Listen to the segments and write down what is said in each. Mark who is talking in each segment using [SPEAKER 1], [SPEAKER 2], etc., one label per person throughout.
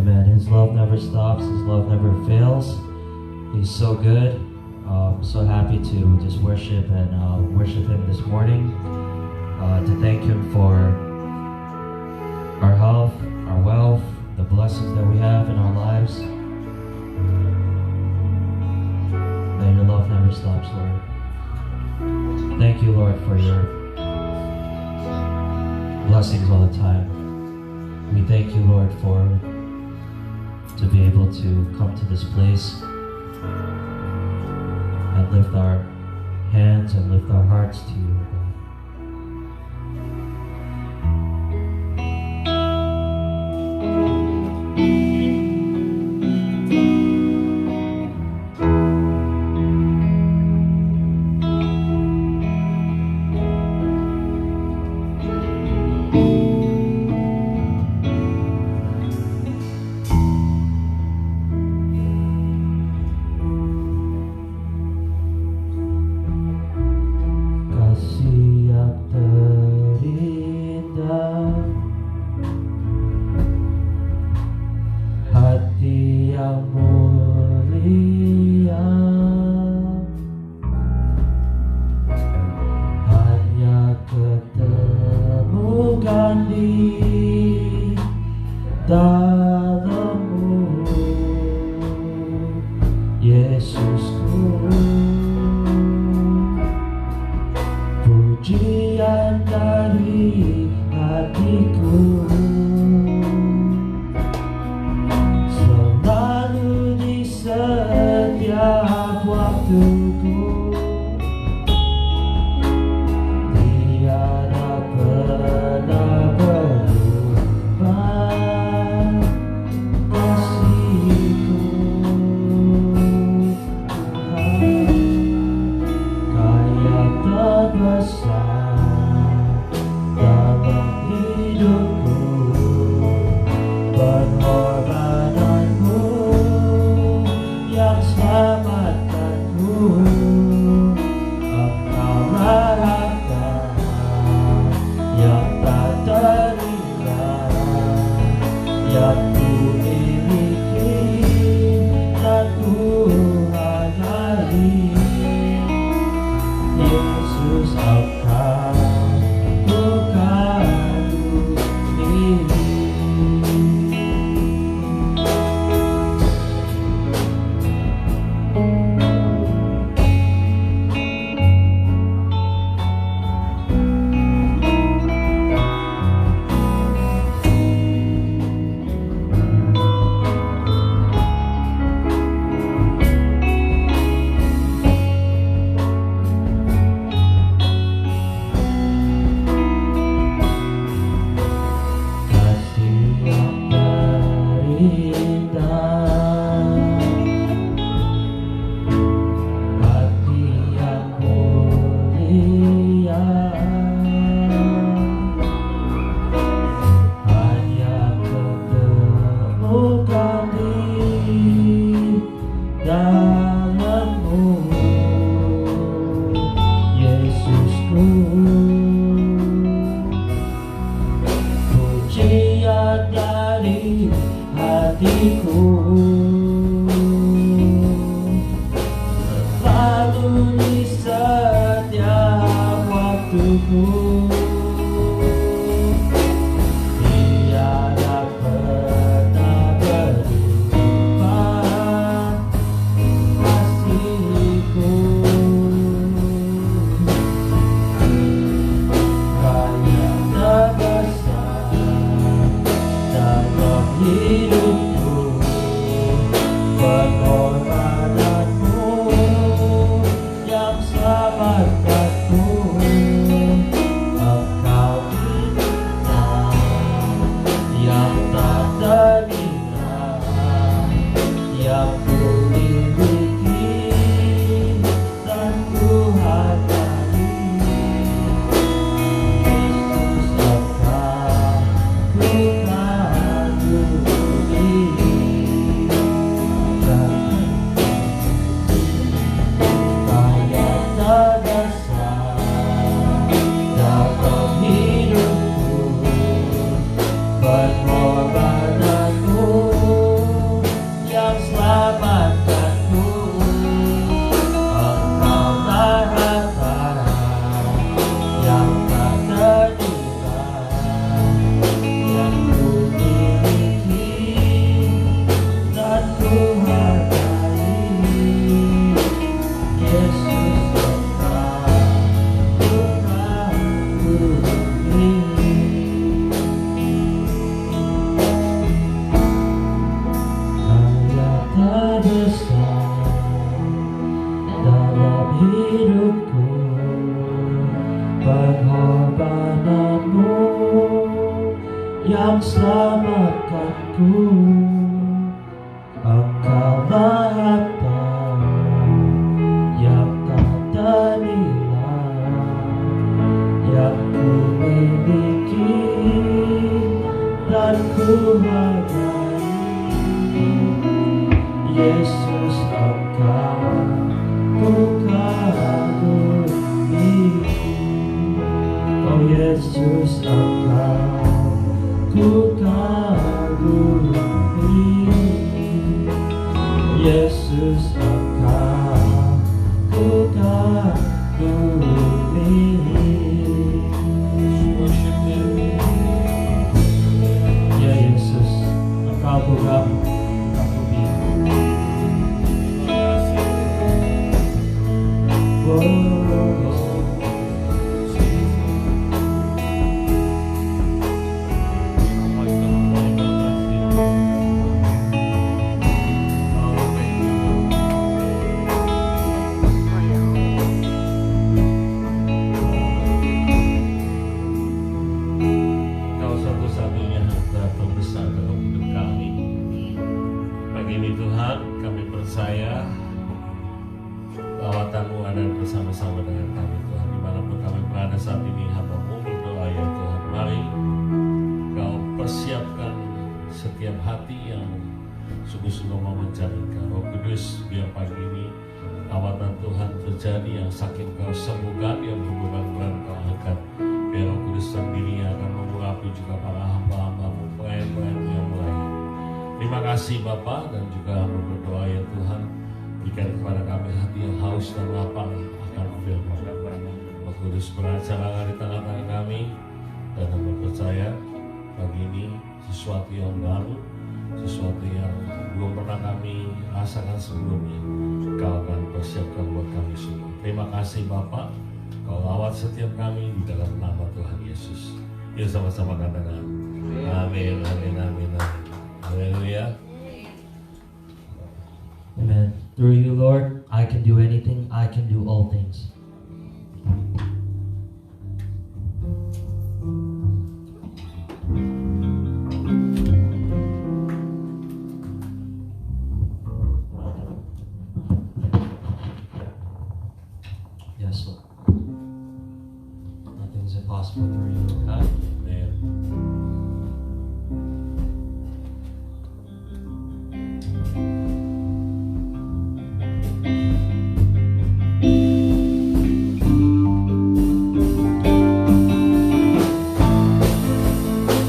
[SPEAKER 1] Amen. His love never stops. His love never fails. He's so good. So happy to just worship and worship Him this morning. To thank Him for our health, our wealth, the blessings that we have in our lives. May your love never stops, Lord. Thank you, Lord, for your blessings all the time. We thank you, Lord, to be able to come to this place and lift our hands and lift our hearts to you, God. Pujian dari hatiku selalu di setiap waktuku, tiada pernah berubah kasihku, kaya terbesar dalam hidupku, pengorbananmu yang selamatkanku, Engkau rahmat yang tak ternilai, yang ku miliki dan ku hargai. Yesus, Engkau bukan diri. Pujian dari hatiku selalu di setiap waktuku, tiada pernah berubah kasihku, kaya terbesar dalam hidupku, pengorbananmu yang selamatkanku, Engkau bintang yang tak ternilai, yang ku miliki dan ku hargai. Yesus, Engkau bukan diri. Kaya terbesar dalam hidupku, pengorbananmu selamatkanku, Engkaulah harta yang tak ternilai yang ku miliki dan ku hargai. Yesus, Engkau ku kagumi. Oh Yesus, Engkau ku kagumi. Yesus, Engkau ku kagumi. Worship Him. Ya Yesus, Engkau ku kagumi.
[SPEAKER 2] Bersama-sama dengan kami Tuhan, dimanapun kami berada saat ini, hamba-Mu berdoa ya Tuhan, mari Kau persiapkan setiap hati yang sungguh-sungguh mau mencari Kau. Roh Kudus, biar pagi ini lawatan Tuhan terjadi, yang sakit Kau sembuhkan, yang berbeban berat Kau angkat. Biar Roh Kudus sendiri akan mengurapi juga para hamba-hamba-Mu, pelayan-pelayan-Mu yang melayani. Terima kasih Bapa, dan juga hamba berdoa ya Tuhan, berikan kepada kami hati yang haus dan lapar akan firman. Roh Kudus beracara di tengah-tengah kami, dan hamba percaya pagi ini sesuatu yang baru, sesuatu yang belum pernah kami rasakan sebelumnya, Kau akan persiapkan buat kami semua. Terima kasih Bapa, Kau lawat setiap kami di dalam nama Tuhan Yesus. Yuk sama-sama katakan amin, amin, amin, amin. Haleluya.
[SPEAKER 1] Amen. Through you, Lord, I can do anything. I can do all things. Yes, Lord. Nothing's impossible for you, God.
[SPEAKER 2] Amen.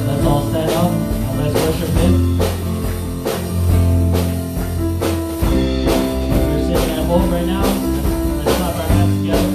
[SPEAKER 1] Let's all stand up and let's worship Him. We're sitting at home right now. Let's clap our hands together.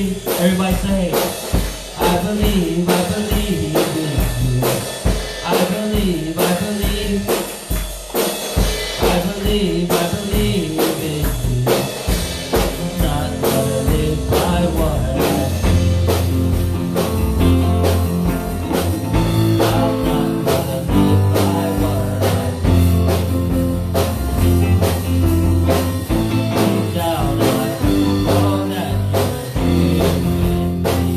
[SPEAKER 1] believe. Everybody say, I believe in you. I believe in you. I'm not gonna live by what I see. I'm not gonna live by what I see. Deep down I know that you're here with me.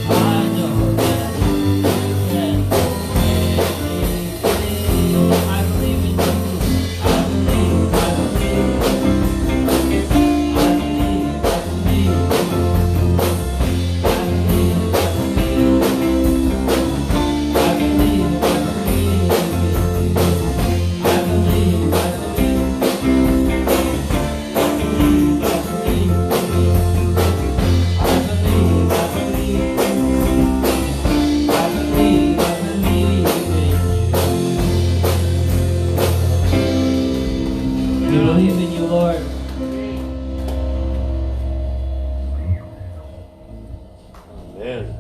[SPEAKER 1] I know that you can make me. I believe in you. I believe. I believe. I believe. I believe. We believe in you, Lord.
[SPEAKER 2] Amen.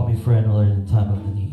[SPEAKER 1] call me friend, Lord, in time of the need.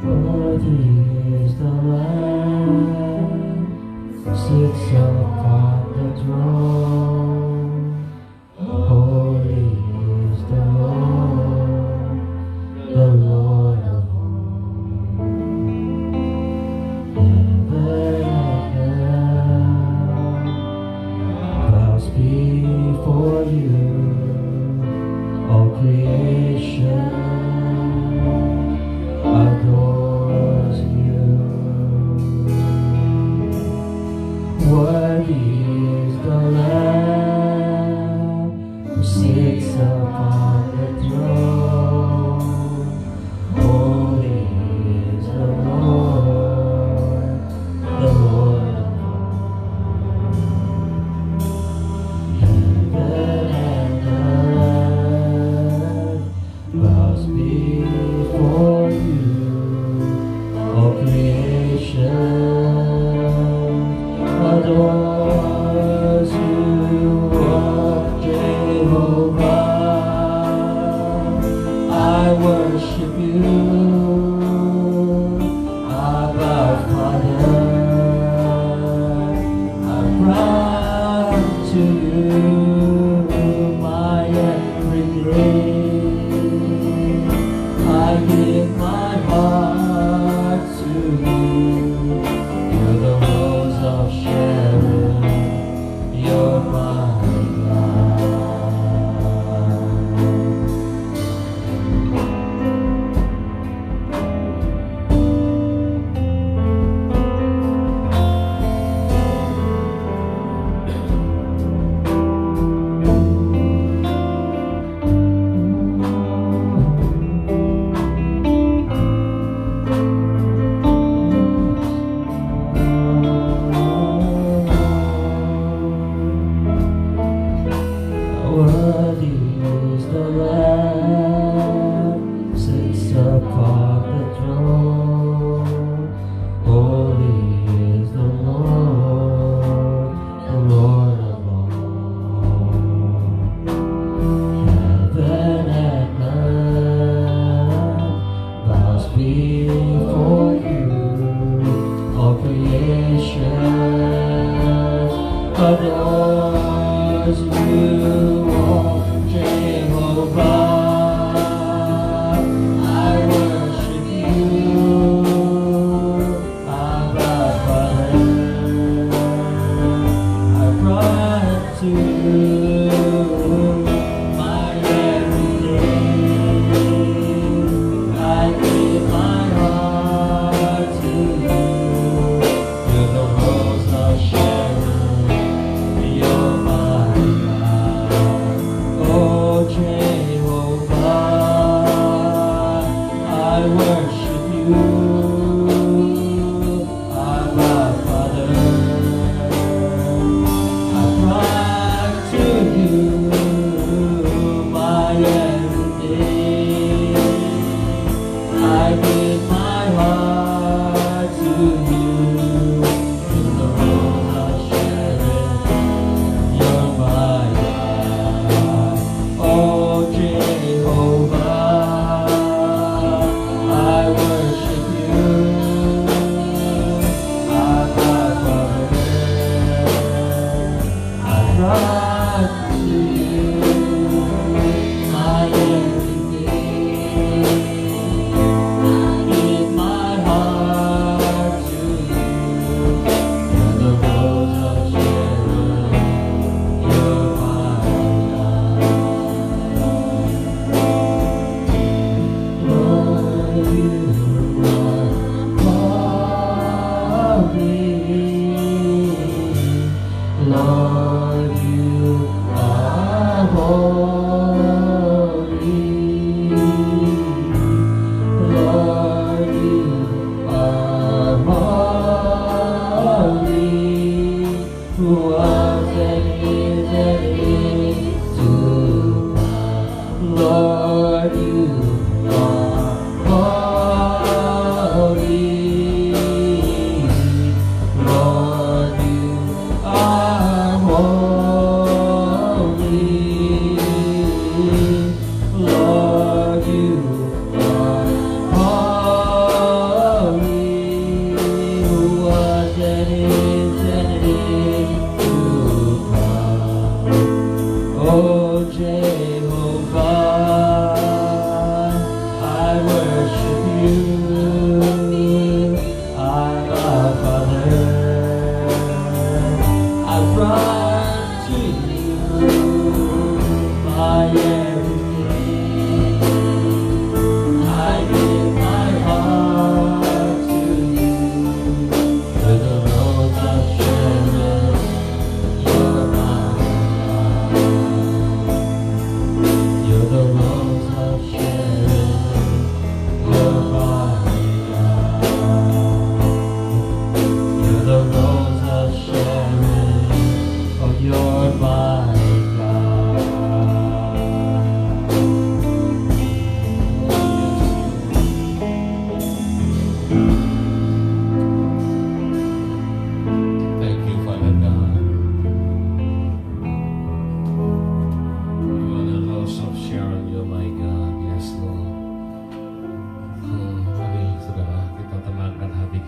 [SPEAKER 1] Worthy is the Lamb who sits upon the throne. Holy is the Lord of hosts. Heaven and earth bows before you. All creation adores you. Worthy is the Lamb who sits upon the throne. Holy is the Lord of hosts. Heaven and earth bows before you. All creation adores you, O Jehovah. I worship you, Abba Father. I run to you, my everything. I give my heart to you. You're the rose of Sharon. You're my life.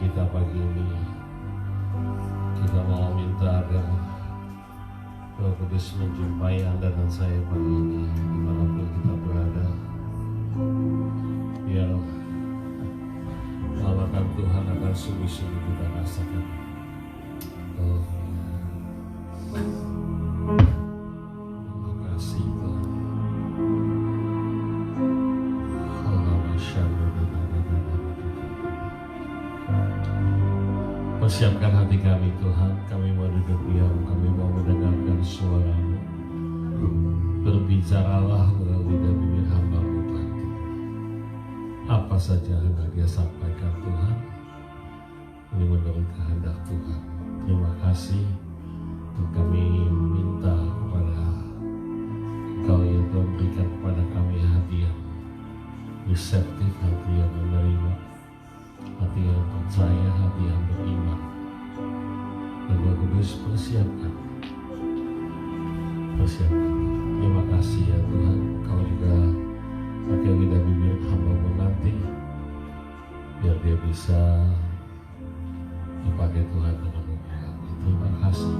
[SPEAKER 2] kita pagi ini. Kita mau minta agar Roh Kudus menjumpai Anda dan saya pagi ini, dimanapun kita berada. Biar lamakan Tuhan akan sungguh-sungguh kita rasakan. Oh, terima kasih Tuhan. Persiapkan hati kami Tuhan, kami mau duduk diam, kami mau mendengarkan suara-Mu. Berbicaralah melalui bibir hamba-Mu Tuhan. Apa saja hendak Dia sampaikan Tuhan, ini menurut kehendak Tuhan. Terima kasih, dan kami minta kepada Engkau ya Tuhan, berikan kepada kami hati yang reseptif, hati yang menerima, hati yang percaya, hati yang beriman. Dan Roh Kudus persiapkan. Terima kasih ya Tuhan, Kau juga pakai lidah bibir hamba-Mu nanti, biar dia bisa dipakai Tuhan dengan mulia. Terima kasih.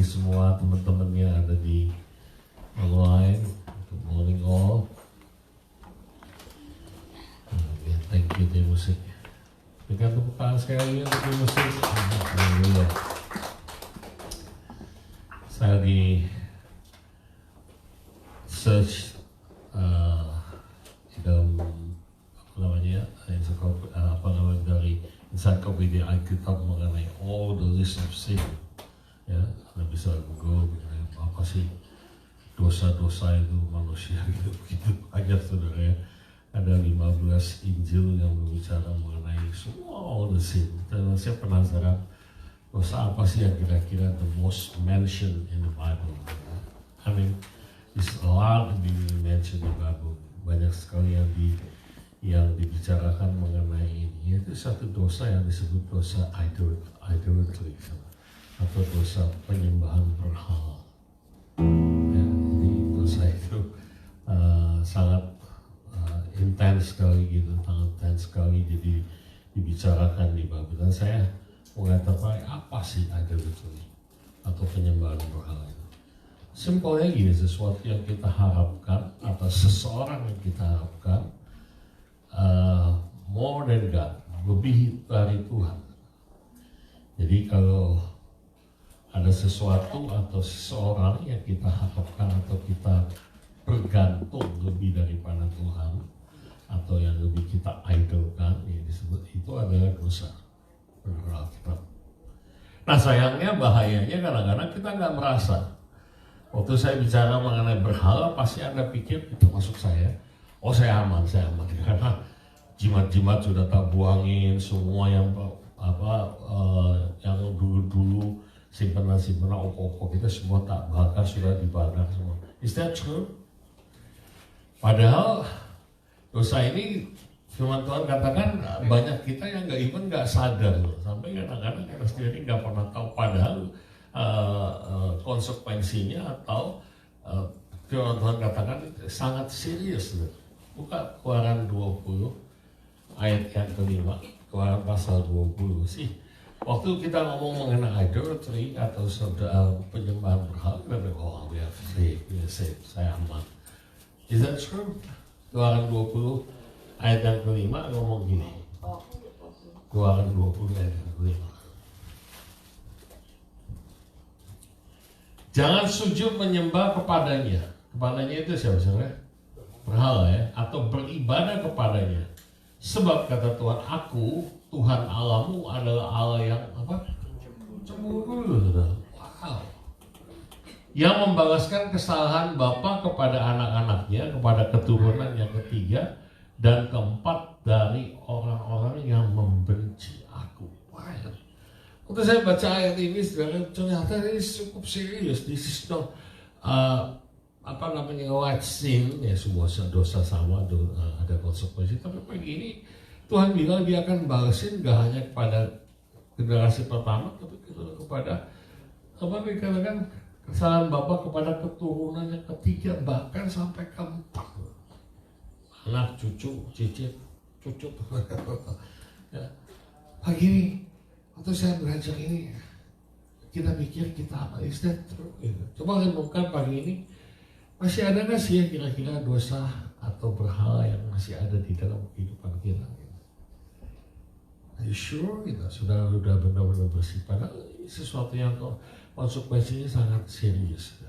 [SPEAKER 2] Semua teman-teman yang ada di online, good morning all. Thank you tim musik. Berikan tepuk tangan sekali untuk tim musik. Haleluya. Saya di search di dalam dari encyclopedia Alkitab mengenai all the list of sin. Ya, Anda bisa Google apa sih dosa-dosa itu manusia gitu aja saudara ya. Ada 15 Injil yang berbicara mengenai semua all the sin. Dan saya penasaran dosa apa sih yang kira-kira the most mentioned in the Bible. I mean, there's a lot to be mentioned in the Bible. Banyak sekali yang dibicarakan mengenai ini. Itu satu dosa yang disebut dosa idolatry. Atau dosa penyembahan berhala. Ya, jadi dosa itu sangat intens sekali gitu, sangat intens sekali jadi dibicarakan di Bible. Dan saya mengatakan apa sih idolatry atau penyembahan berhala itu? Simpelnya gini, sesuatu yang kita harapkan atau seseorang yang kita harapkan more than God, lebih dari Tuhan. Jadi kalau ada sesuatu atau seseorang yang kita harapkan atau kita bergantung lebih daripada Tuhan, atau yang lebih kita idolkan, yang disebut itu adalah dosa menurut Alkitab. Nah sayangnya, bahayanya kadang-kadang kita nggak merasa. Waktu saya bicara mengenai berhala, pasti Anda pikir itu maksud saya, oh saya aman, karena jimat-jimat sudah tak buangin, semua yang yang dulu-dulu simpanan opo-opo kita semua tak bakar, sudah dibakar semua. Is that true? Padahal dosa ini, firman Tuhan katakan banyak kita yang nggak sadar loh. Sampai kadang-kadang kita sendiri nggak pernah tahu, padahal konsekuensinya atau firman Tuhan katakan sangat serius loh. Buka Keluaran 20 ayat yang kelima, Keluaran pasal 20 sih. Waktu kita ngomong mengenai idolatry atau penyembahan berhala, kita bilang, oh we are safe, saya aman. Is that true? Keluaran 20 ayat yang kelima ngomong gini. Keluaran 20 ayat yang kelima. Jangan sujud menyembah kepadanya. Kepadanya itu siapa sebenarnya? Berhala ya, atau beribadah kepadanya. Sebab kata Tuhan, aku Tuhan Allahmu adalah Allah yang apa? Cemburu. Wow. Yang membalaskan kesalahan bapa kepada anak-anaknya, kepada keturunan yang ketiga dan keempat dari orang-orang yang membenci aku. Wow. Waktu saya baca ayat ini, ternyata ini cukup serius. This is not white sin, ya sebuah dosa sama, ada konsekuensi. Tapi pagi ini Tuhan bilang dia akan balasin gak hanya kepada generasi pertama, tapi kepada dikatakan kesalahan bapa kepada keturunan yang ketiga, bahkan sampai keempat. Anak, cucu, cicit, cucu. Ya. Pagi ini waktu saya belajar ini, kita pikir kita apa? Is that true? Coba renungkan pagi ini, masih ada nggak sih kira-kira dosa atau berhala yang masih ada di dalam kehidupan kita? Are you sure kita sudah benar-benar bersih? Padahal sesuatu yang konsekuensinya sangat serius.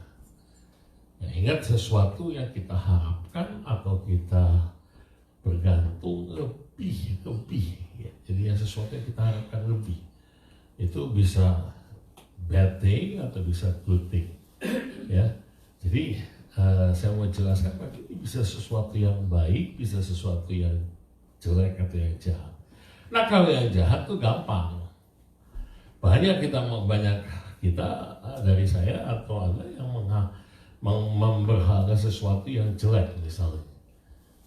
[SPEAKER 2] Ya, ingat, sesuatu yang kita harapkan atau kita bergantung lebih. Ya. Jadi sesuatu yang kita harapkan lebih, itu bisa bad thing atau bisa good thing. Ya, jadi saya mau jelaskan, ini bisa sesuatu yang baik, bisa sesuatu yang jelek atau yang jahat. Nah kalau yang jahat tuh gampang. Banyak kita dari saya atau Anda yang memberhala sesuatu yang jelek misalnya.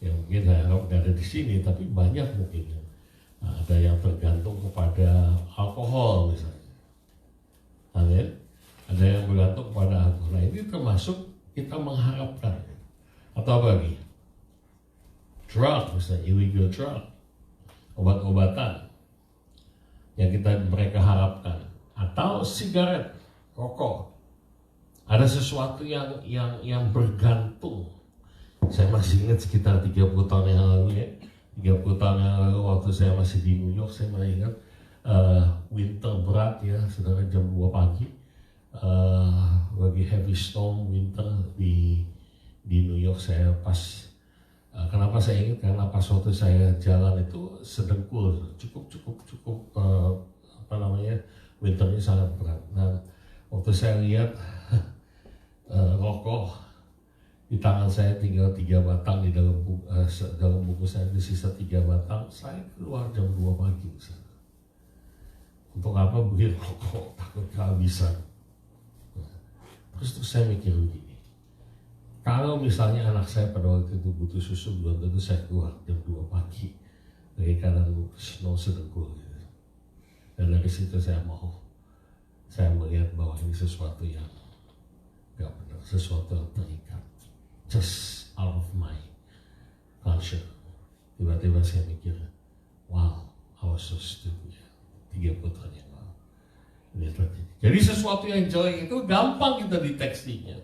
[SPEAKER 2] Yang mungkin saya harap nggak ada di sini, tapi banyak mungkin. Nah, ada yang tergantung kepada alkohol misalnya. Amin. Ada yang bergantung kepada alkohol. Nah ini termasuk kita mengharapkan. Atau apa lagi? Drug misalnya, illegal drug. Obat-obatan yang mereka harapkan, atau sigaret, rokok. Ada sesuatu yang bergantung. Saya masih ingat sekitar 30 tahun yang lalu ya. 30 tahun yang lalu waktu saya masih di New York, saya masih ingat winter berat ya, saudara, jam 2 pagi. Lagi heavy storm winter di New York. Saya pas kenapa saya ingat, karena pas waktu saya jalan itu sedengkul, cukup winternya sangat berat. Dan waktu saya lihat rokok di tangan saya tinggal 3 batang di dalam buku saya, di sisa 3 batang, saya keluar jam 2 pagi misalnya. Untuk apa beli rokok? Takut kehabisan. Terus saya mikir begini, kalau misalnya anak saya pada waktu itu butuh susu, belum tentu saya keluar jam 2 pagi dari keadaan snow sedengkul gitu. Dan dari situ saya melihat bahwa ini sesuatu yang gak benar, sesuatu yang terikat, just out of my culture. Tiba-tiba saya mikir, wow, I was so stupid. 30 tahun yang lalu ini terjadi. Jadi sesuatu yang jelek itu gampang kita deteksinya.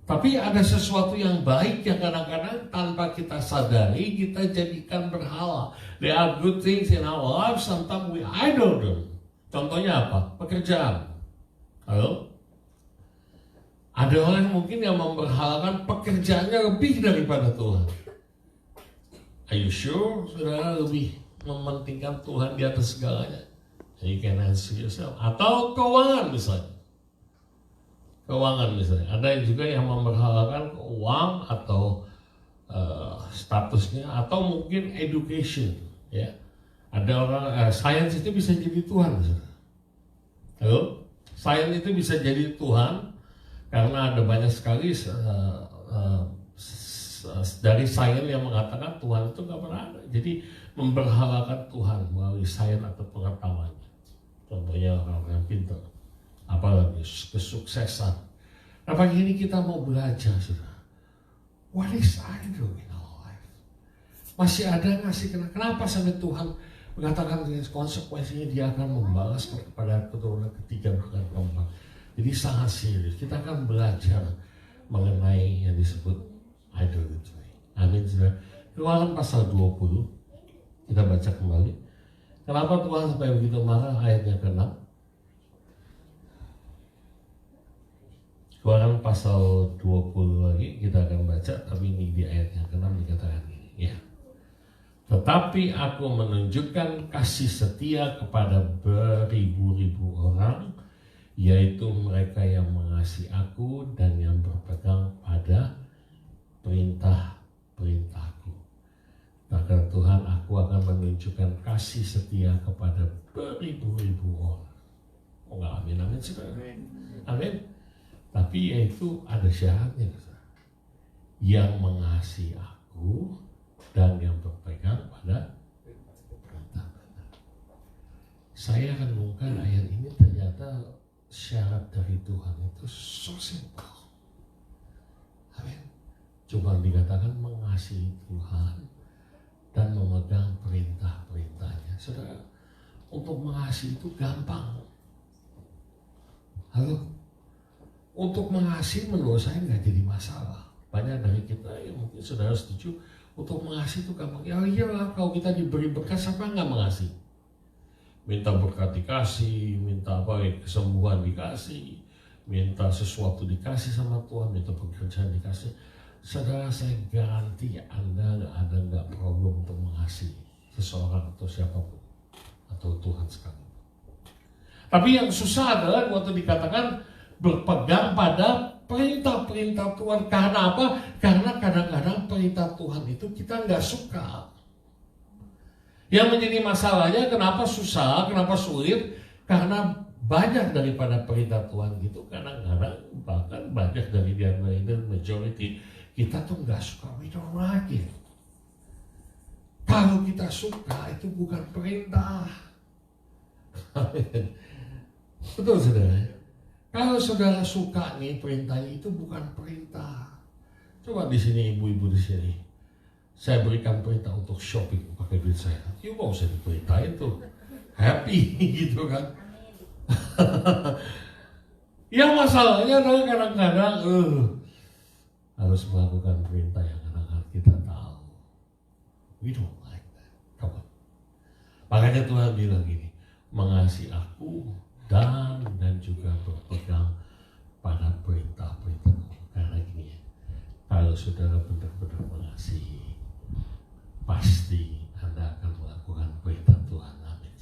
[SPEAKER 2] Tapi ada sesuatu yang baik yang kadang-kadang tanpa kita sadari kita jadikan berhala. There are good things in our lives, sometimes we idol them. Contohnya apa? Pekerjaan. Halo? Ada orang mungkin yang memberhalakan pekerjaannya lebih daripada Tuhan. Are you sure? Saudara lebih mementingkan Tuhan di atas segalanya? You can answer yourself. Atau keuangan misalnya. Keuangan misalnya, ada juga yang memberhalakan uang atau statusnya, atau mungkin education, ya. Ada orang sains itu bisa jadi Tuhan, halo, sains itu bisa jadi Tuhan karena ada banyak sekali dari sains yang mengatakan Tuhan itu nggak pernah ada. Jadi memberhalakan Tuhan melalui sains atau pengetahuannya. Contohnya orang yang pintar. Apalagi kesuksesan. Nah pagi ini kita mau belajar, saudara. What is idol in our life? Masih ada nggak sih? Kenapa sampai Tuhan mengatakan dengan konsekuensinya dia akan membalas kepada keturunan ketiga bukan keempat. Jadi sangat serius. Kita akan belajar mengenai yang disebut idolatry. Amin, saudara. Keluaran pasal 20. Kita baca kembali. Kenapa Tuhan sampai begitu marah? Ayatnya ke-6. Keluaran pasal 20 lagi kita akan baca, tapi ini di ayat yang ke-6 dikatakan ini, ya. Tetapi aku menunjukkan kasih setia kepada beribu-ribu orang, yaitu mereka yang mengasihi aku dan yang berpegang pada perintah-perintahku. Maka Tuhan, aku akan menunjukkan kasih setia kepada beribu-ribu orang. Oh enggak, amin, amin, saudara. Amin. Tapi yaitu ada syaratnya, yang mengasihi aku dan yang berpegang pada perintah-perintah. Saya renungkan ayat ini, ternyata syarat dari Tuhan itu so simple. Amin. Cuma dikatakan mengasihi Tuhan dan memegang perintah-perintahnya. Saudara, untuk mengasihi itu gampang. Halo? Untuk mengasihi menurut saya nggak jadi masalah. Banyak dari kita yang mungkin saudara setuju, untuk mengasihi itu gampang. Ya iyalah, kalau kita diberi berkat, siapa nggak mengasihi? Minta berkat dikasih, minta kesembuhan dikasih, minta sesuatu dikasih sama Tuhan, minta pekerjaan dikasih. Saudara, saya garanti Anda nggak problem untuk mengasihi seseorang atau siapapun, atau Tuhan sekali. Tapi yang susah adalah waktu dikatakan berpegang pada perintah-perintah Tuhan. Karena apa? Karena kadang-kadang perintah Tuhan itu kita nggak suka. Yang menjadi masalahnya kenapa susah, kenapa sulit? Karena banyak daripada perintah Tuhan itu kadang-kadang, bahkan banyak dari dia, majority, kita tuh nggak suka, we don't like it. Kalau kita suka itu bukan perintah. Betul, saudara. Kalau saudara suka nih perintahnya, itu bukan perintah. Coba di sini ibu-ibu di sini, saya berikan perintah untuk shopping pakai duit saya. You mau usah diperintahin tuh, happy gitu kan? Yang masalahnya adalah kadang-kadang harus melakukan perintah yang kadang-kadang kita tahu. We don't like that. Come on. Makanya Tuhan bilang gini, mengasihi aku dan juga berpegang pada perintah-perintahku. Karena gini ya, kalau saudara benar-benar mengasihi, pasti Anda akan melakukan perintah Tuhan. Amin.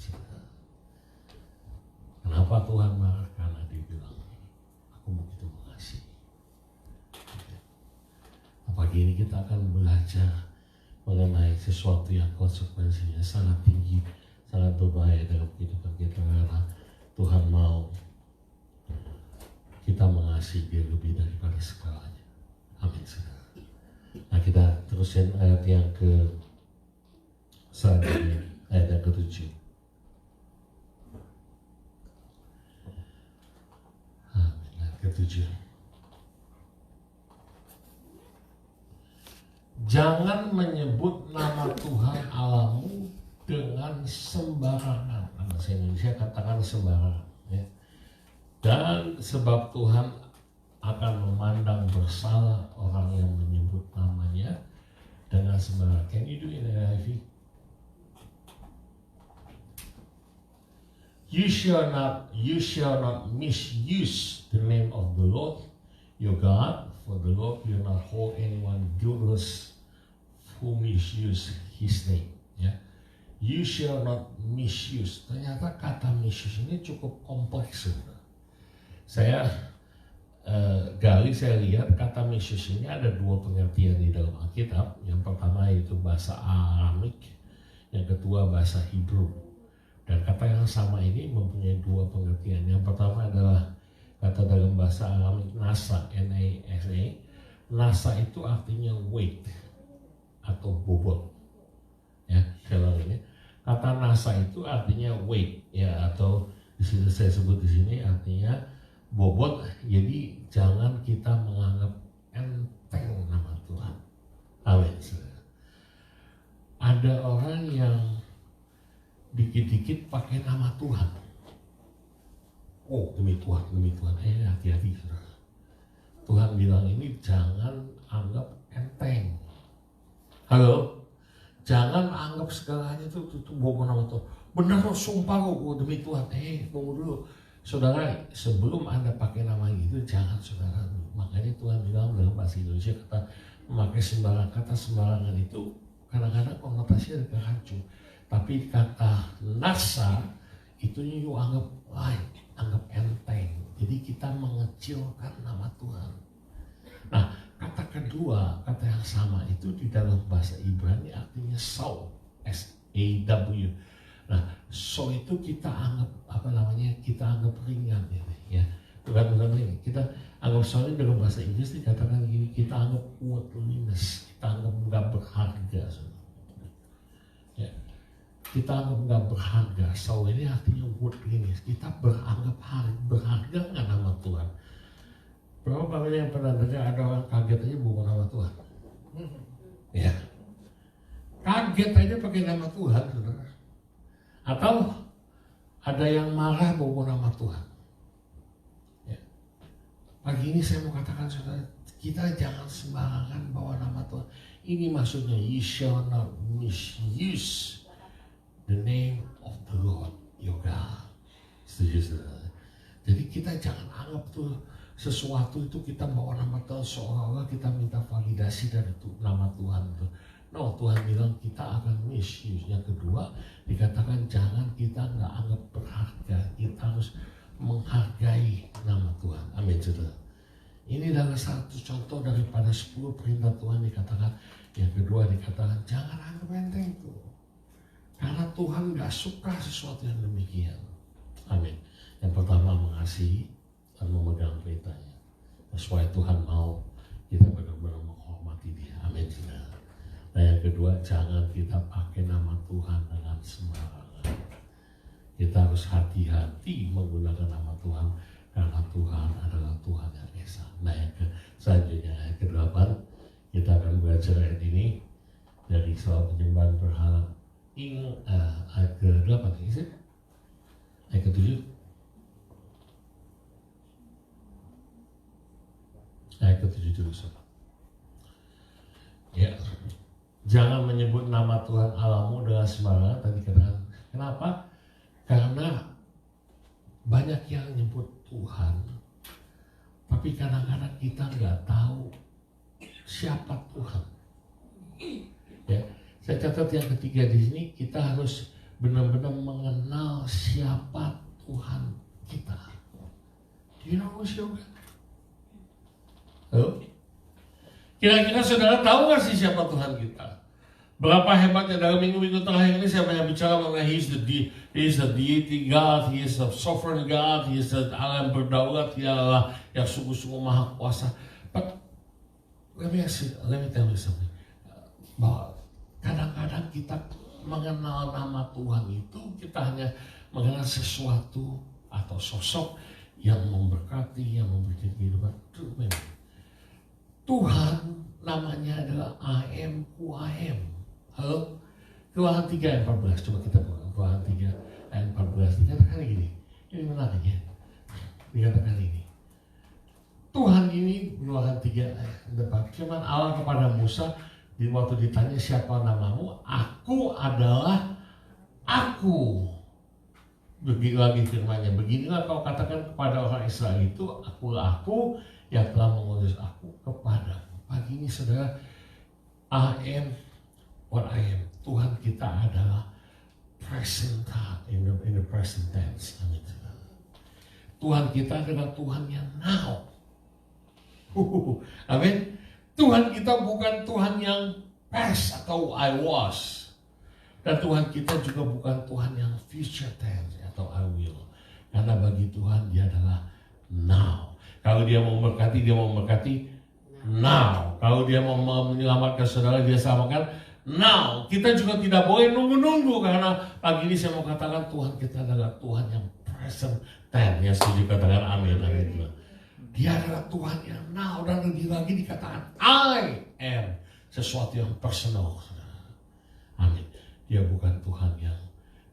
[SPEAKER 2] Kenapa Tuhan marah? Karena dia bilang, aku begitu mengasihi. Pagi ini kita akan belajar mengenai sesuatu yang konsekuensinya sangat tinggi, sangat berbahaya dalam kehidupan kita, karena Tuhan mau kita mengasihi Dia lebih daripada segalanya. Amin. Nah, kita terusin ayat yang selanjutnya, ayat yang ke-7. Amin. Ayat ke-7. Jangan menyebut nama Tuhan Allahmu dengan sembarangan. Bahasa Indonesia katakan sembarangan, ya. Dan sebab Tuhan akan memandang bersalah orang yang menyebut namanya dengan sembarangan. Can you do it in NIV? You shall not misuse the name of the Lord your God, for the Lord will not hold anyone guiltless who misuse His name. Ya, you shall not misuse. Ternyata kata misuse ini cukup kompleks. Saya saya lihat kata misuse ini ada dua pengertian di dalam Alkitab. Yang pertama yaitu bahasa Aramik, yang kedua bahasa Hebrew. Dan kata yang sama ini mempunyai dua pengertian. Yang pertama adalah kata dalam bahasa Aramik nasa, N-A-S-A. Nasa itu artinya weight atau bobot. Ya, saya ulang ini. Kata nasa itu artinya weight, ya, atau di sini saya sebut di sini artinya bobot. Jadi jangan kita menganggap enteng nama Tuhan. Amin. Ada orang yang dikit-dikit pakai nama Tuhan. Oh, demi Tuhan. Hati-hati, saudara. Tuhan bilang ini jangan anggap enteng. Halo? Jangan anggap segalanya itu bawa nama Tuhan. Benar, sumpah kok, demi Tuhan. Tunggu dulu. Saudara, sebelum Anda pakai nama itu, jangan saudara. Makanya Tuhan bilang dalam bahasa Indonesia kata memakai sembarangan itu kadang-kadang konotasinya agak rancu. Tapi kata nasa itu you anggap lain, anggap enteng. Jadi kita mengecilkan nama Tuhan. Nah, kata kedua, kata yang sama itu di dalam bahasa Ibrani artinya saw, S-A-W. Nah, so itu kita anggap kita anggap ringan ya. Bukan ini. Kita anggap soalnya dalam bahasa Inggris dikatakan gini, kita anggap worthless, kita anggap nggak berharga. Ya. Kita anggap nggak berharga. So ini artinya worthless. Kita beranggap berharga nggak nama Tuhan. Berapa kali yang pernah dengar ada orang kaget aja bawa nama Tuhan? Ya. Kaget aja pakai nama Tuhan, saudara. Atau ada yang marah bawa nama Tuhan. Ya. Pagi ini saya mau katakan saudara, kita jangan sembarangan bawa nama Tuhan. Ini maksudnya you shall not misuse the name of the Lord your God. Setuju saudara? Jadi kita jangan anggap tuh sesuatu itu kita bawa nama Tuhan seolah-olah kita minta validasi dari nama Tuhan itu. No, Tuhan bilang kita akan misuse. Yang kedua dikatakan jangan kita nggak anggap berharga, kita harus menghargai nama Tuhan. Amin, saudara. Ini adalah satu contoh daripada 10 perintah Tuhan dikatakan. Yang kedua dikatakan jangan anggap enteng itu, karena Tuhan nggak suka sesuatu yang demikian. Amin. Yang pertama mengasihi dan memegang perintahnya. Sesuai Tuhan mau kita benar-benar menghormati Dia. Amin, saudara. Nah, yang kedua, jangan kita pakai nama Tuhan dengan sembarangan. Kita harus hati-hati menggunakan nama Tuhan, karena Tuhan adalah Tuhan yang esa. Nah, selanjutnya ayat ke-8, kita akan belajar ayat ini dari soal penyembahan berhala. Ayat ke-8, ayat ke-7. Ayat ke-7 dulu, saudara. Ya. Jangan menyebut nama Tuhan Allahmu dengan sembarangan. Tadi katakan, kenapa? Karena banyak yang nyebut Tuhan, tapi kadang-kadang kita nggak tahu siapa Tuhan. Ya, saya catat yang ketiga di sini, kita harus benar-benar mengenal siapa Tuhan kita. Do you know who's your God? Halo? Kira-kira saudara tahu nggak sih siapa Tuhan kita? Berapa hebatnya dalam minggu-minggu terakhir ini saya banyak bicara mengenai He is the deity God, He is the sovereign God, He is the Allah yang berdaulat, Dia adalah yang sungguh-sungguh maha kuasa. But let me tell you something. Bahwa kadang-kadang kita mengenal nama Tuhan itu, kita hanya mengenal sesuatu atau sosok yang memberkati, yang memberikan kehidupan. Tuhan namanya adalah I am who I am. Halo? Keluaran 3 ayat 14. Coba kita buka Keluaran 3 ayat 14. Dikatakan gini. Ini menarik ya. Dikatakan ini. Tuhan
[SPEAKER 3] ini Keluaran 3 ayat 4. Firman Allah kepada Musa di waktu ditanya siapa namamu, aku adalah aku. Begitu lagi firman-Nya, beginilah kau katakan kepada orang Israel itu, akulah aku yang telah mengutus aku kepadamu. Pagi ini saudara, I am what I am. Tuhan kita adalah present in the present tense. Amin. Tuhan kita adalah Tuhan yang now. Amin. Tuhan kita bukan Tuhan yang past atau I was. Dan Tuhan kita juga bukan Tuhan yang future tense atau I will. Karena bagi Tuhan dia adalah now. Kalau dia mau memberkati, dia mau memberkati now. Kalau dia mau menyelamatkan saudara, dia selamatkan now. Kita juga tidak boleh nunggu-nunggu. Karena pagi ini saya mau katakan Tuhan kita adalah Tuhan yang present tense. Yang setuju katakan amin. Amin. Dia adalah Tuhan yang now. Dan lebih lagi dikatakan I am. Sesuatu yang personal. Amin. Dia bukan Tuhan yang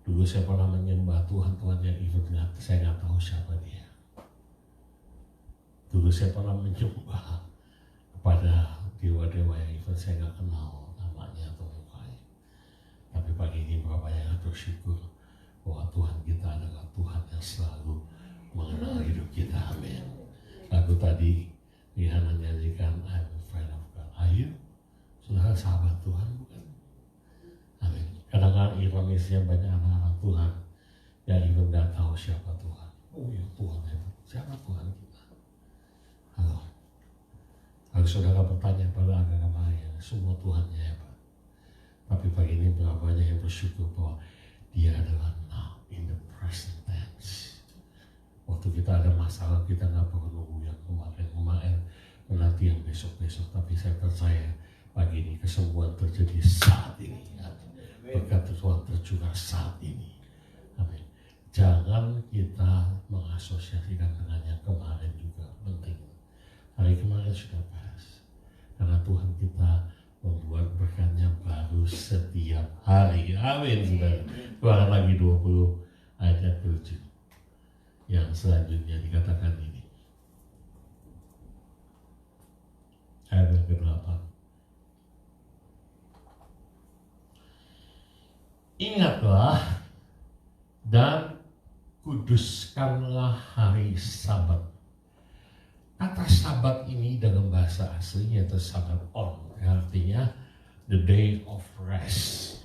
[SPEAKER 3] dulu saya pernah menyembah Tuhan yang even saya nggak tahu siapa dia. Dulu saya pernah menyembah kepada dewa-dewa yang even saya nggak kenal namanya atau mukanya. Tapi pagi ini berapa yang bersyukur bahwa Tuhan kita adalah Tuhan yang selalu mengenal hidup kita. Amin. Lagu tadi Rihanna nyanyikan I'm a friend of God. Are you? Saudara sahabat Tuhan bukan? Amin. Kadang-kadang ironisnya banyak anak-anak Tuhan yang even gak tahu siapa Tuhan. Oh ya Tuhan itu. Siapa Tuhan kita? Halo. Kalau saudara bertanya pada agama yang semua Tuhannya hebat. Tapi pagi ini berapa banyak yang bersyukur bahwa dia adalah now in the present tense. Waktu kita ada masalah kita gak perlu nunggu yang kemarin menanti yang besok-besok. Tapi saya percaya pagi ini kesembuhan terjadi saat ini. Berkat Tuhan tercurah saat ini. Amin. Jangan kita mengasosiasikan dengan yang kemarin juga penting. Hari kemarin sudah pas. Karena Tuhan kita membuat berkatnya baru setiap hari. Amin. Sudah. Keluaran lagi 20 ayat 7. Yang selanjutnya dikatakan ini. Ayat yang ke-8. Ingatlah dan kuduskanlah hari Sabat. Kata Sabat ini dalam bahasa aslinya itu Sabat on, artinya the day of rest.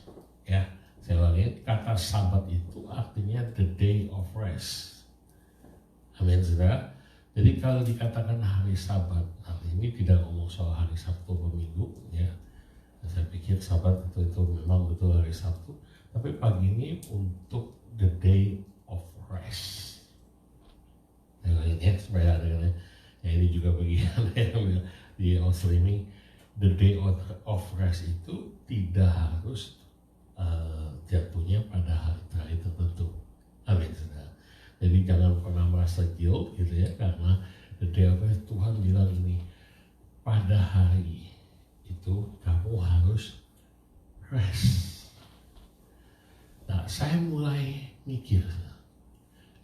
[SPEAKER 3] Ya, saya ulangi, kata Sabat itu artinya the day of rest. Amin, saudara. Jadi kalau dikatakan hari Sabat, hari ini tidak ngomong soal hari Sabtu atau Minggu, ya. Saya pikir Sabat itu memang betul hari Sabtu. Tapi pagi ini untuk the day of rest. Yang ini supaya ada yang ini juga bagian yang di streaming. The day of rest itu tidak harus jatuhnya pada hari tertentu. Amin. Jadi jangan pernah merasa guilt gitu ya, karena the day of rest Tuhan bilang ini pada hari itu kamu harus rest. Nah, saya mulai mikir,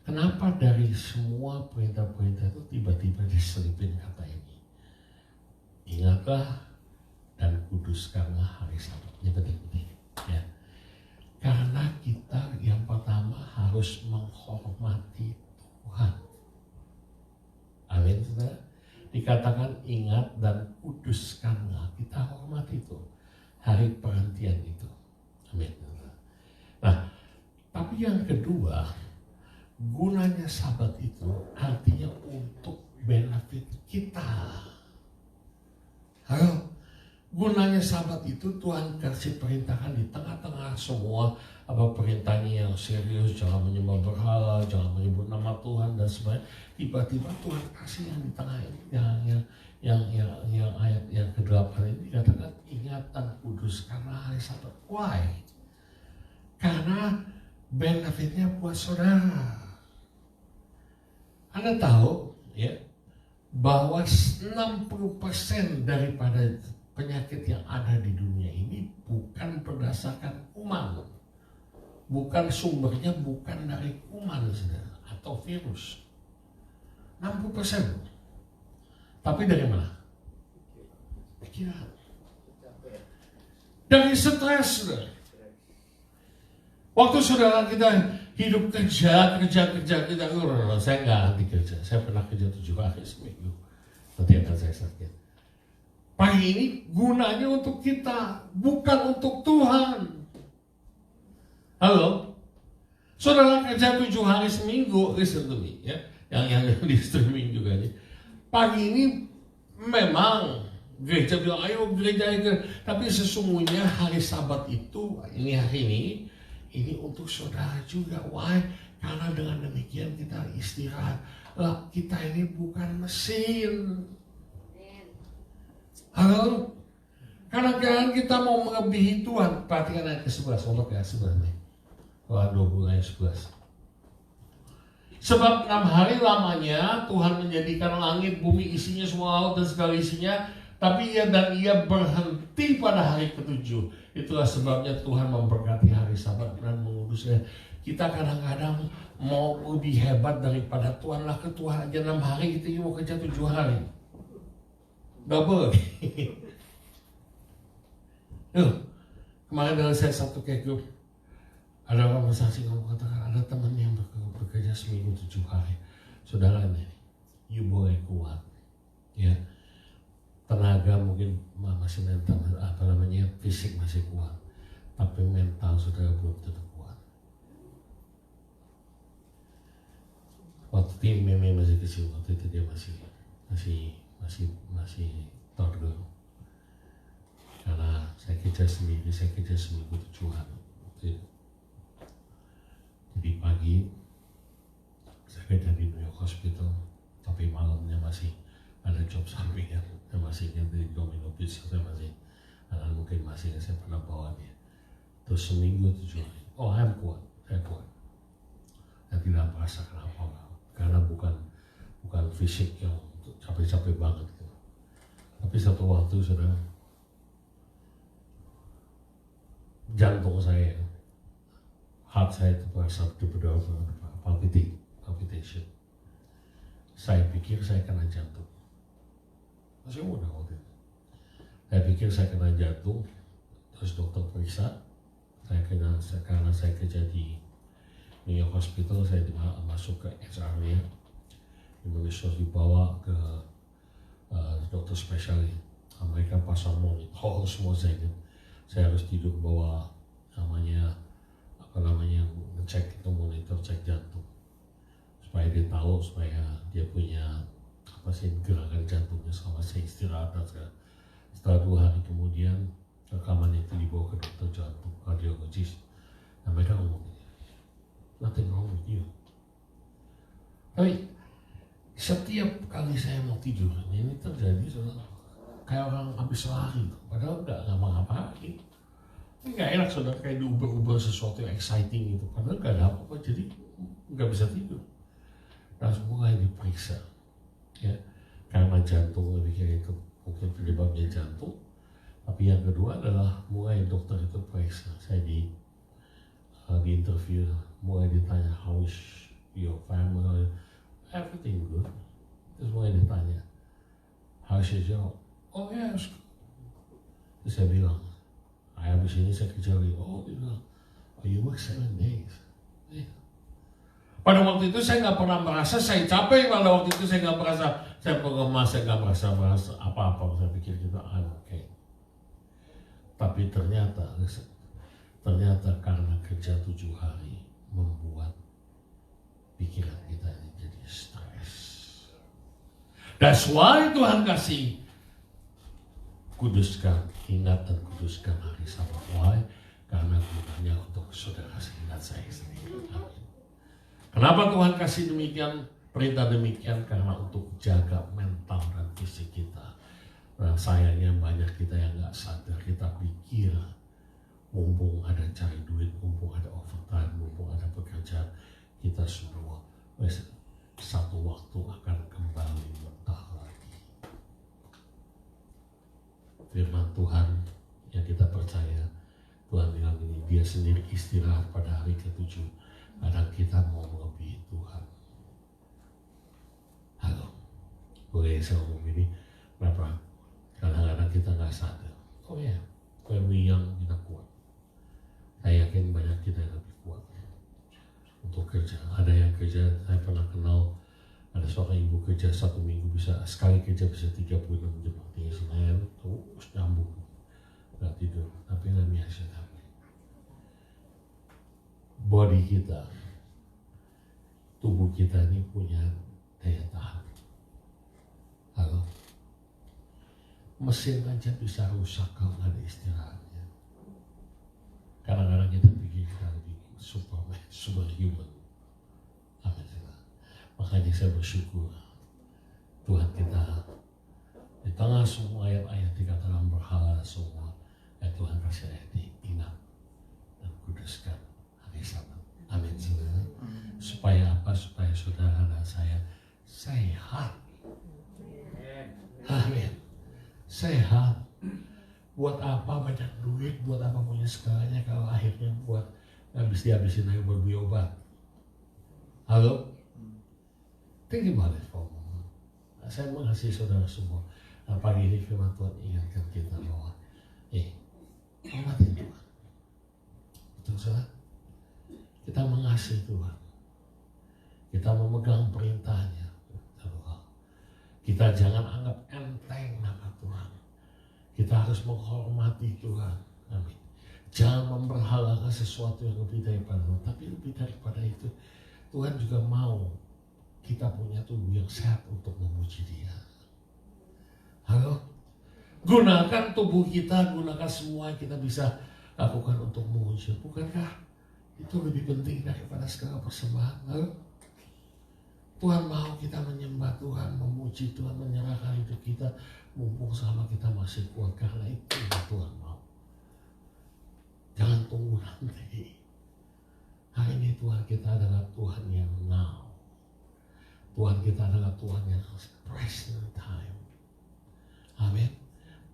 [SPEAKER 3] kenapa dari semua perintah-perintah itu tiba-tiba diselipin kata ini? Ingatlah dan kuduskanlah hari Sabat. Ini penting-penting. Ya. Karena kita yang pertama harus menghormati Tuhan. Amin, saudara. Dikatakan ingat dan kuduskanlah. Kita hormati itu. Hari perhentian itu. Amin. Nah, tapi yang kedua, gunanya Sabat itu artinya untuk benefit kita. Halo, gunanya Sabat itu Tuhan kasih perintahkan di tengah-tengah semua perintahnya yang serius, jangan menyembah berhala, jangan menyebut nama Tuhan dan sebagainya. Tiba-tiba Tuhan kasih yang di tengah ini, yang ayat yang ke-8 ini dikatakan ingat dan kudus karena hari Sabat. Why? Karena benefitnya buat saudara. Anda tahu ya bahwa 60% daripada penyakit yang ada di dunia ini bukan berdasarkan kuman. Bukan sumbernya bukan dari kuman saudara, atau virus. 60%. Tapi dari mana? Pikiran. Dari stres, saudara. Waktu saudara kita hidup kerja, kita, saya nggak anti kerja. Saya pernah kerja 7 hari seminggu. Nanti akan saya sakit. Pagi ini gunanya untuk kita, bukan untuk Tuhan. Halo? Saudara kerja 7 hari seminggu, listen to me, ya. Yang di streaming juga nih. Pagi ini memang gereja bilang, ayo gereja. Tapi sesungguhnya hari Sabat itu, ini hari ini untuk saudara juga. Why? Karena dengan demikian kita istirahat. Lah, kita ini bukan mesin. Halo? Kadang-kadang kita mau melebihi Tuhan. Perhatikan ayat ke-11, untuk ayat 11 nih. Wah, 20 ayat 11. Sebab 6 hari lamanya Tuhan menjadikan langit, bumi, isinya, semua laut dan segala isinya. Tapi ia berhenti pada hari ke-7. Itulah sebabnya Tuhan memberkati hari Sabat dan mengudusnya. Kita kadang-kadang mau lebih hebat daripada Tuhan. Lah, ke Tuhan aja 6 hari, kita mau kerja 7 hari. Double. Kemarin dari saya satu kayak grup, ada orang masing ngomong, katakan ada teman yang bekerja seminggu 7 hari. Saudara nih, you boleh kuat, ya. Tenaga mungkin masih mental, fisik masih kuat, tapi mental saudara belum tentu kuat. Waktu tim Meme masih kecil, waktu itu dia masih toddler. Karena saya kerja seminggu 7 hari. Jadi pagi saya kerja di New York Hospital, tapi malamnya masih ada job sampingan. Saya masih ingat di Domino Pizza, saya mungkin masih saya pernah bawa dia. Terus seminggu 7 hari. Oh, saya kuat. Saya tidak merasa kenapa, karena bukan fisik yang capek-capek banget gitu. Tapi satu waktu saudara, jantung saya, heart saya itu merasa palpitation. Saya pikir saya kena jantung. Masih muda waktu itu. Saya pikir saya kena jantung, terus dokter periksa. Karena saya kerja di New York Hospital, saya masuk ke HR-nya. Indonesia dibawa ke dokter spesialis. Mereka pasang monitor semua saya kan. Saya harus tidur bawa ngecek itu monitor, cek jantung. Supaya dia tahu, supaya dia punya gerakan jantungnya selama saya istirahat. Setelah 2 hari kemudian rekaman itu dibawa ke dokter jantung, kardiologis. Dan mereka ngomong, nothing wrong with you. Tapi setiap kali saya mau tidur, ini terjadi kayak orang habis lari, padahal nggak ngapa-ngapain. Ini nggak enak saudara, kayak diubah-ubah sesuatu yang exciting gitu, padahal nggak ada apa-apa, jadi nggak bisa tidur. Langsung mulai diperiksa, ya, karena jantung lebih kayak itu, mungkin penyebabnya jantung. Tapi yang kedua adalah mulai dokter itu periksa, saya di interview, mulai ditanya how is your family, everything good. Terus mulai ditanya how is your job, oh yes. Terus saya bilang, habis ini saya kerja lagi. Oh, dia bilang, oh you work 7 days. Yeah. Pada waktu itu saya nggak pernah merasa saya capek. Pada waktu itu saya nggak merasa saya pengemas, saya nggak merasa apa-apa. Saya pikir gitu, I'm okay. Tapi ternyata karena kerja 7 hari membuat pikiran kita ini jadi stres. That's why Tuhan kasih kuduskan, ingat dan kuduskan hari Sabat. Why? Karena gunanya untuk saudara ingat saya sendiri. Kenapa Tuhan kasih demikian, perintah demikian? Karena untuk jaga mental dan fisik kita. Dan sayangnya banyak kita yang gak sadar, kita pikir mumpung ada cari duit, mumpung ada overtime, mumpung ada pekerjaan, kita semua satu waktu akan kembali mentah lagi. Firman Tuhan yang kita percaya, Tuhan bilang ini, dia sendiri istirahat pada hari ke-7. Kadang kita mau melebihi Tuhan. Halo, Boleh saya ngomong ini, kenapa? Kadang-kadang kita nggak sadar. Oh ya, when we young kita kuat. Saya yakin banyak kita yang lebih kuat untuk kerja. Ada yang kerja, saya pernah kenal ada seorang ibu kerja 1 minggu bisa sekali kerja bisa 36 jam. Artinya Senin terus nyambung, nggak tidur, tapi nggak biasa. Tapi body kita, tubuh kita ini punya daya tahan. Halo, mesin aja bisa rusak kalau nggak ada istirahatnya. Kadang-kadang kita pikir kita lebih superhuman. Amin. Makanya saya bersyukur Tuhan kita di tengah semua ayat-ayat dikatakan berhala semua, Tuhan kasih ayat ini, ingat dan kuduskan hari Sabat. Amin saudara. Supaya apa? Supaya saudara dan saya sehat. Amin. Sehat. Buat apa banyak duit, buat apa punya segalanya kalau akhirnya buat habis-habisin aja buat beli obat. Halo? Think about it for a moment. Saya mengasihi saudara semua. Pagi ini firman Tuhan ingatkan kita bahwa hormatin Tuhan. Betul saudara? Kita mengasihi Tuhan. Kita memegang perintahnya. Kita jangan anggap enteng nama Tuhan. Kita harus menghormati Tuhan. Amin. Jangan memberhalakan sesuatu yang lebih daripada Tuhan. Tapi lebih daripada itu, Tuhan juga mau kita punya tubuh yang sehat untuk memuji Dia. Halo? Gunakan tubuh kita, gunakan semua yang kita bisa lakukan untuk memuji. Bukankah itu lebih penting daripada segala persembahan? Halo? Tuhan mau kita menyembah Tuhan, memuji Tuhan, menyerahkan hidup kita mumpung selama kita masih kuat. Karena itu yang Tuhan mau. Jangan tunggu nanti. Hari ini Tuhan kita adalah Tuhan yang now. Tuhan kita adalah Tuhan yang present time. Amin.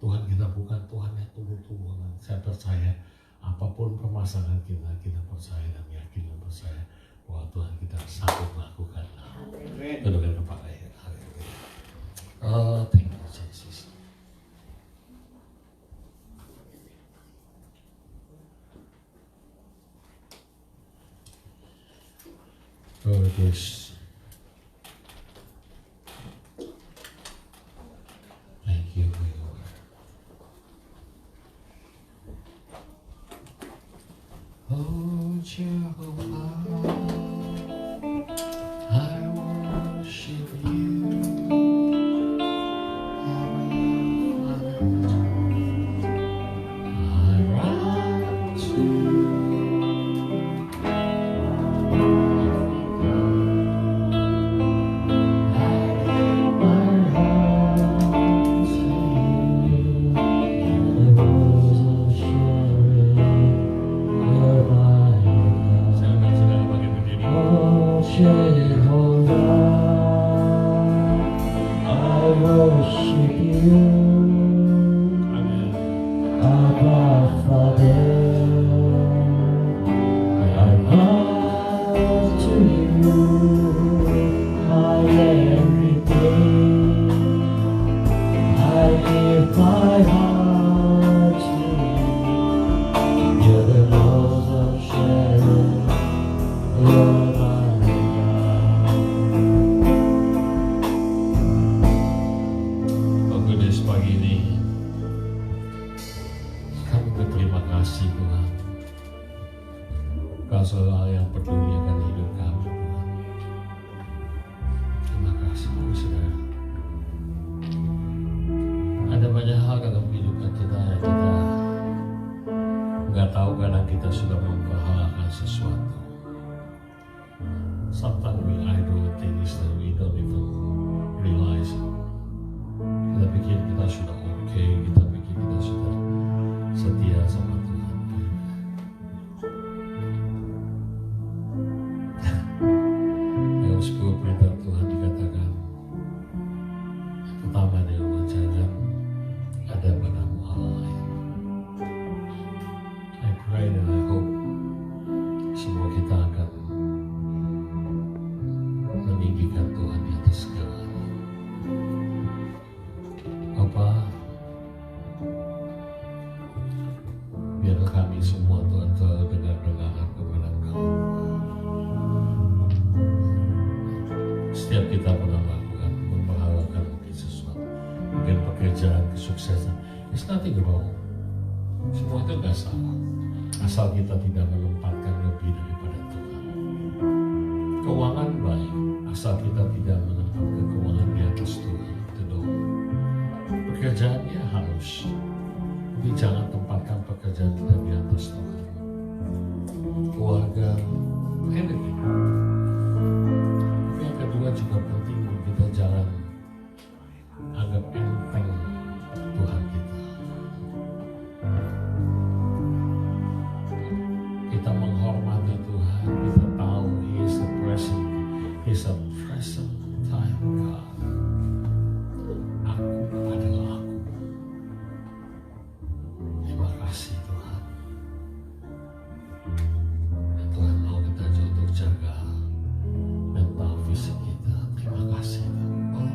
[SPEAKER 3] Tuhan kita bukan Tuhan yang tunggu-tunggu. Saya percaya apapun permasalahan kita, kita percaya dan yakin dan percaya bahwa Tuhan kita sanggup melakukan. Tundukkan kepala ya. Oh, thank you Jesus. Oh, yes. Oh Jehovah, I worship you. I run to you. Sometimes we idle things that we don't even realize. Kita pikir kita sudah oke, kita pikir kita sudah setia sama Tuhan. Dalam 10 perintah Tuhan dikatakan, pertama dia jangan ada padamu Allah lain. I pray and I hope semua kita akan meninggikan Tuhan di atas segalanya. pekerjaan, kesuksesan. It's nothing wrong. Semua itu nggak salah. Asal kita tidak menempatkan lebih daripada Tuhan. Keuangan baik, asal kita tidak menempatkan keuangan di atas Tuhan. Itu doang. Pekerjaannya harus, tapi jangan tempatkan pekerjaan kita di atas Tuhan. Keluarga, energi. Tapi yang kedua juga penting, kita jangan anggap enteng Tuhan kita. Kita menghormati Tuhan, kita tahu He is a present time God. Aku adalah aku. Terima kasih Tuhan. Dan Tuhan mau kita untuk jaga mental fisik kita. Terima kasih Tuhan.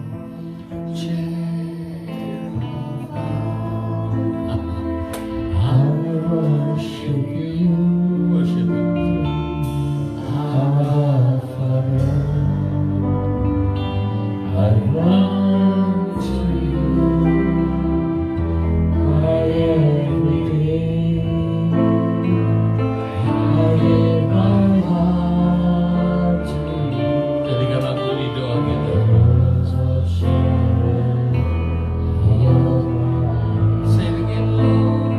[SPEAKER 3] I worship you. Worship you. Our Father, I run to you, my everything. I give my heart to you. Jadikan aku di doa kita. Say it again, Lord.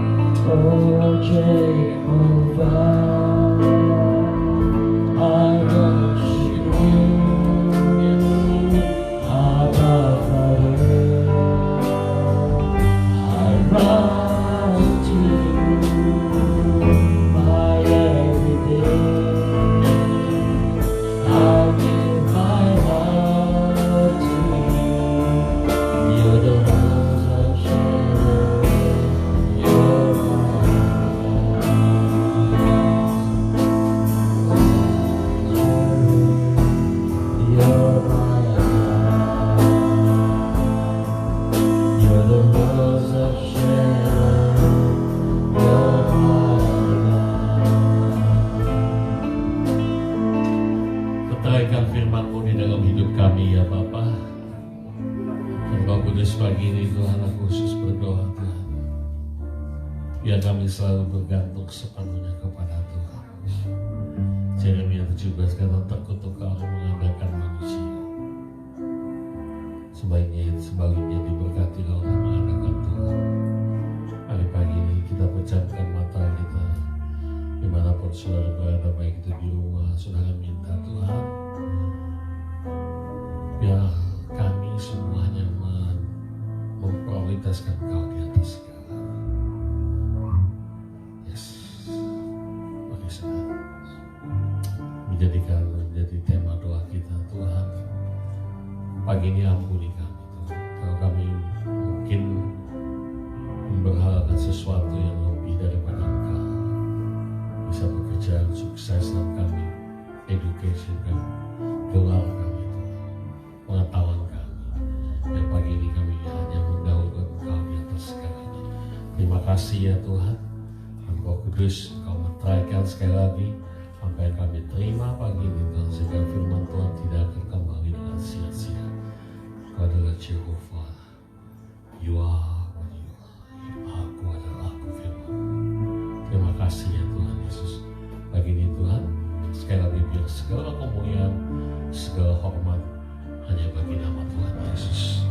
[SPEAKER 3] Oh Jehovah, I worship you. Abba Father, I run to you, my everything. I give my heart to you. You're the rose of Sharon. You're You're the rose of Sharon. You're Teteaikan firman-Mu di dalam hidup kami ya Bapa. Engkau kudus pagi ini Tuhan, aku khusus berdoa Tuhan. Biar kami selalu bergantung sepenuhnya kepada Tuhan. Yeremia 17 kata terkutuk kalau mengandalkan manusia. Sebaliknya diberkati kalau mengandalkan Tuhan. Hari pagi ini kita pejamkan mata kita. Dimanapun saudara berada, baik itu di rumah, saudara minta Tuhan. Biar kami semuanya memprioritaskan Kau di atas segala. Yes. Bagi saudara. Menjadi tema doa kita, Tuhan. Pagi ini ampuni kami Tuhan. Kalau kami mungkin berharapkan sesuatu yang lebih daripada Engkau, bisa pekerjaan sukses dan kami, education kami, gelar kami Tuhan, pengetahuan kami. Dan pagi ini kami hanya mendahulukan Engkau di atas segalanya. Terima kasih ya Tuhan. Engkau kudus, Engkau meteraikan sekali lagi apa yang kami terima pagi ini Tuhan, sehingga firman Tuhan tidak akan kembali dengan sia-sia. Kau adalah Jehovah. You are what you are. Aku adalah aku firman. Terima kasih ya Tuhan Yesus. Pagi ini Tuhan, sekali lagi biar segala kemuliaan, segala hormat hanya bagi nama Tuhan Yesus.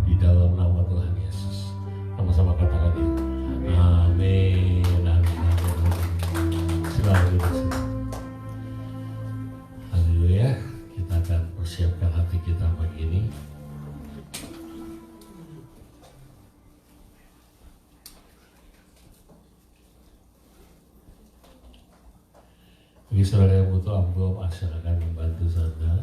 [SPEAKER 3] Di dalam nama Tuhan Yesus. Sama-sama katakan ya. Amin. Silakan duduk. Haleluya. Kita akan persiapkan hati kita pagi ini. Bagi saudara yang butuh amplop, Asya akan membantu Anda.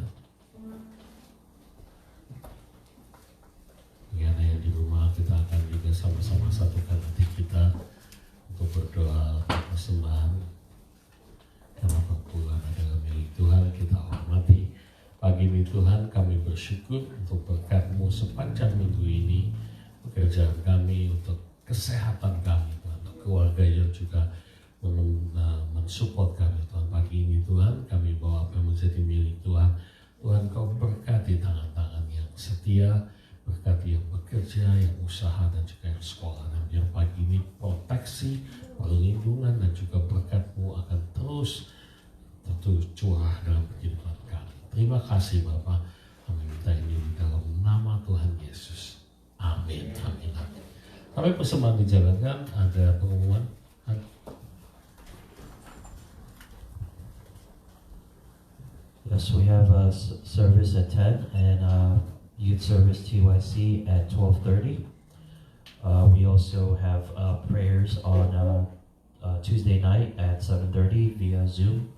[SPEAKER 3] Bagi Anda yang di rumah, kita akan juga sama-sama satukan hati kita untuk berdoa persembahan. Karena perpuluhan adalah milik Tuhan, kita hormati. Pagi ini Tuhan, kami bersyukur untuk berkat-Mu sepanjang minggu ini, pekerjaan kami, untuk kesehatan kami, Tuhan, untuk keluarga yang juga mensupport kami Tuhan. Pagi ini Tuhan, kami bawa apa yang menjadi milik Tuhan. Tuhan, Kau berkati tangan-tangan yang setia, berkati yang bekerja, yang usaha, dan juga yang sekolah. Dan biar pagi ini proteksi, perlindungan, dan juga berkat-Mu akan terus curah dalam kehidupan kami. Terima kasih Bapak. Kami minta ini di dalam nama Tuhan Yesus. Amin. Amin. Amin. Kami persembahan dijalankan, ada pengumuman.
[SPEAKER 1] Yes, we have a service at 10 and youth service TYC at 12:30. We also have prayers on Tuesday night at 7:30 via Zoom.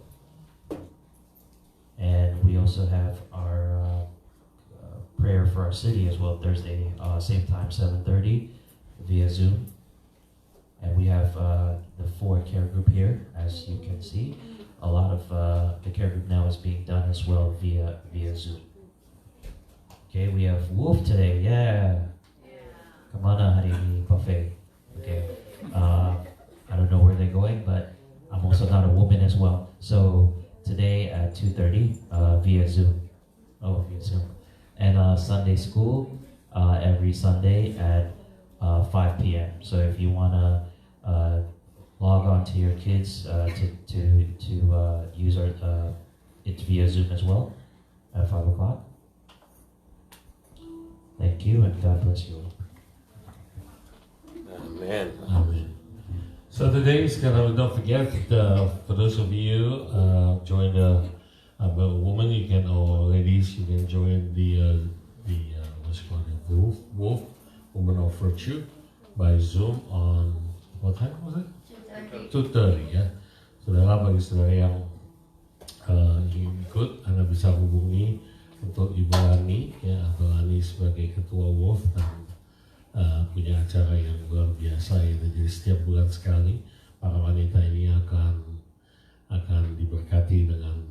[SPEAKER 1] And we also have our prayer for our city as well, Thursday, same time, 7:30 via Zoom. And we have the 4 care group here, as you can see. A lot of the care group now is being done as well via Zoom. Okay, we have Wolf today, yeah. Kemana hari ini buffet? Okay, I don't know where they're going, but I'm also not a woman as well. So today at 2:30 via Zoom. Oh, via Zoom. And Sunday school every Sunday at 5 p.m. So if you wanna log on to your kids to use our it's via Zoom as well at 5 o'clock. Thank you and God bless you.
[SPEAKER 2] Amen. Amen. So today is don't forget for those of you join the woman, you can, or ladies, you can join the what's called the Wolf Woman of Virtue by Zoom on what time was it? 2:30 ya. Saudara, bagi saudara yang ingin ikut, Anda bisa hubungi untuk Ibu Ani ya, atau Ani sebagai ketua Wolf, dan punya acara yang luar biasa ya. Jadi setiap bulan sekali para wanita ini akan diberkati dengan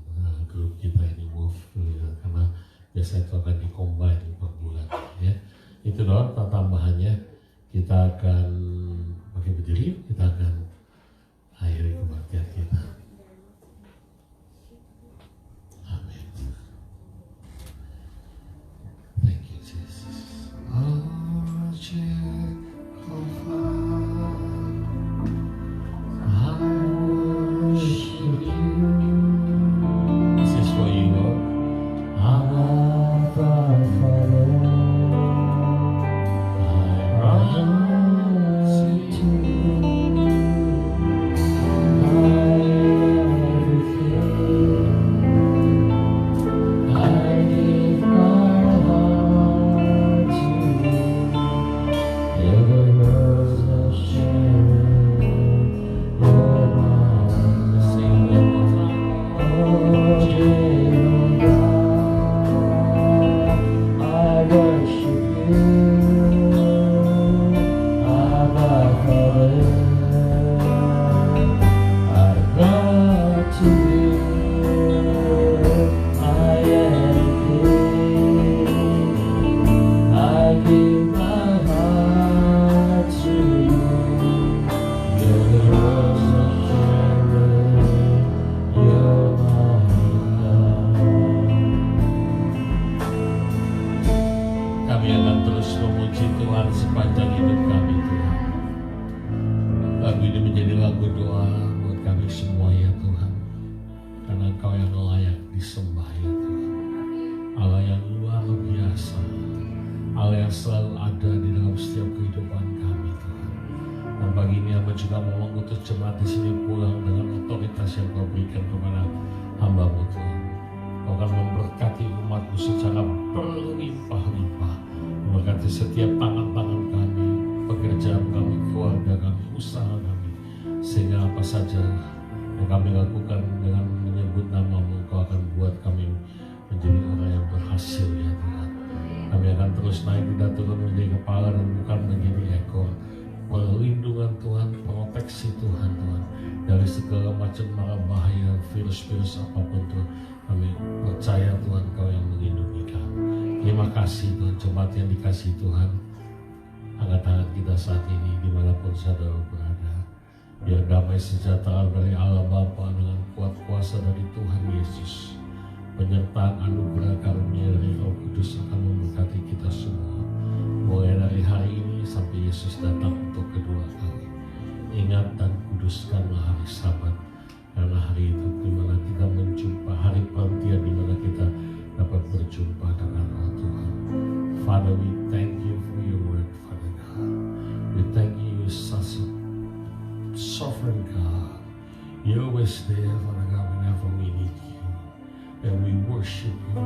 [SPEAKER 2] grup kita ini Wolf ya, karena biasanya itu akan dikombin per bulan ya. Itu doang tambahannya. Kita akan pakai berdiri, kita akan akhiri kebaktian kita. Amin. Thank you Jesus. Oh Jehovah, I worship you. This is for you, Lord. Our Father, virus apapun Tuhan, kami percaya Tuhan Kau yang melindungi kami. Terima kasih Tuhan, jemaat yang dikasihi Tuhan. Angkat tangan kita saat ini dimanapun saudara berada. Biar damai sejahtera dari Allah Bapa dengan kuat kuasa dari Tuhan Yesus, penyertaan anugerah karunia dari Roh Kudus akan memberkati kita semua.
[SPEAKER 3] mulai dari hari ini sampai Yesus datang untuk kedua kali. Ingat dan kuduskanlah hari Sabat, karena hari itu di mana kita menjumpa, hari penantian di mana kita dapat berjumpa dengan Allah Tuhan. Father, we thank you for your word, Father God. We thank you, such a sovereign God. You're always there, Father God, whenever we need you. And we worship you,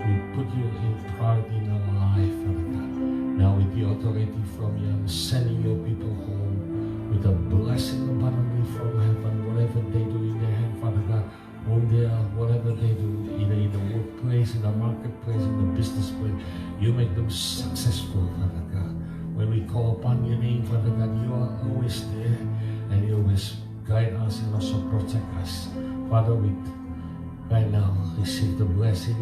[SPEAKER 3] we put you in priority in our life, Father God. Now with the authority from you, I'm sending your people home with a blessing abundantly from heaven, whatever they do in their hand, Father God, when they are, whatever they do, either in the workplace, in the marketplace, in the business place, you make them successful, Father God. When we call upon your name, Father God, you are always there, and you always guide us and also protect us. Father, we right now receive the blessing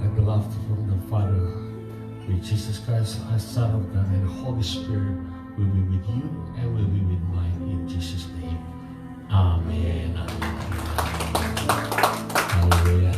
[SPEAKER 3] and the love from the Father, with Jesus Christ, our Son of God, and the Holy Spirit will be with you and will be with mine in Jesus' name. Amen. Hallelujah.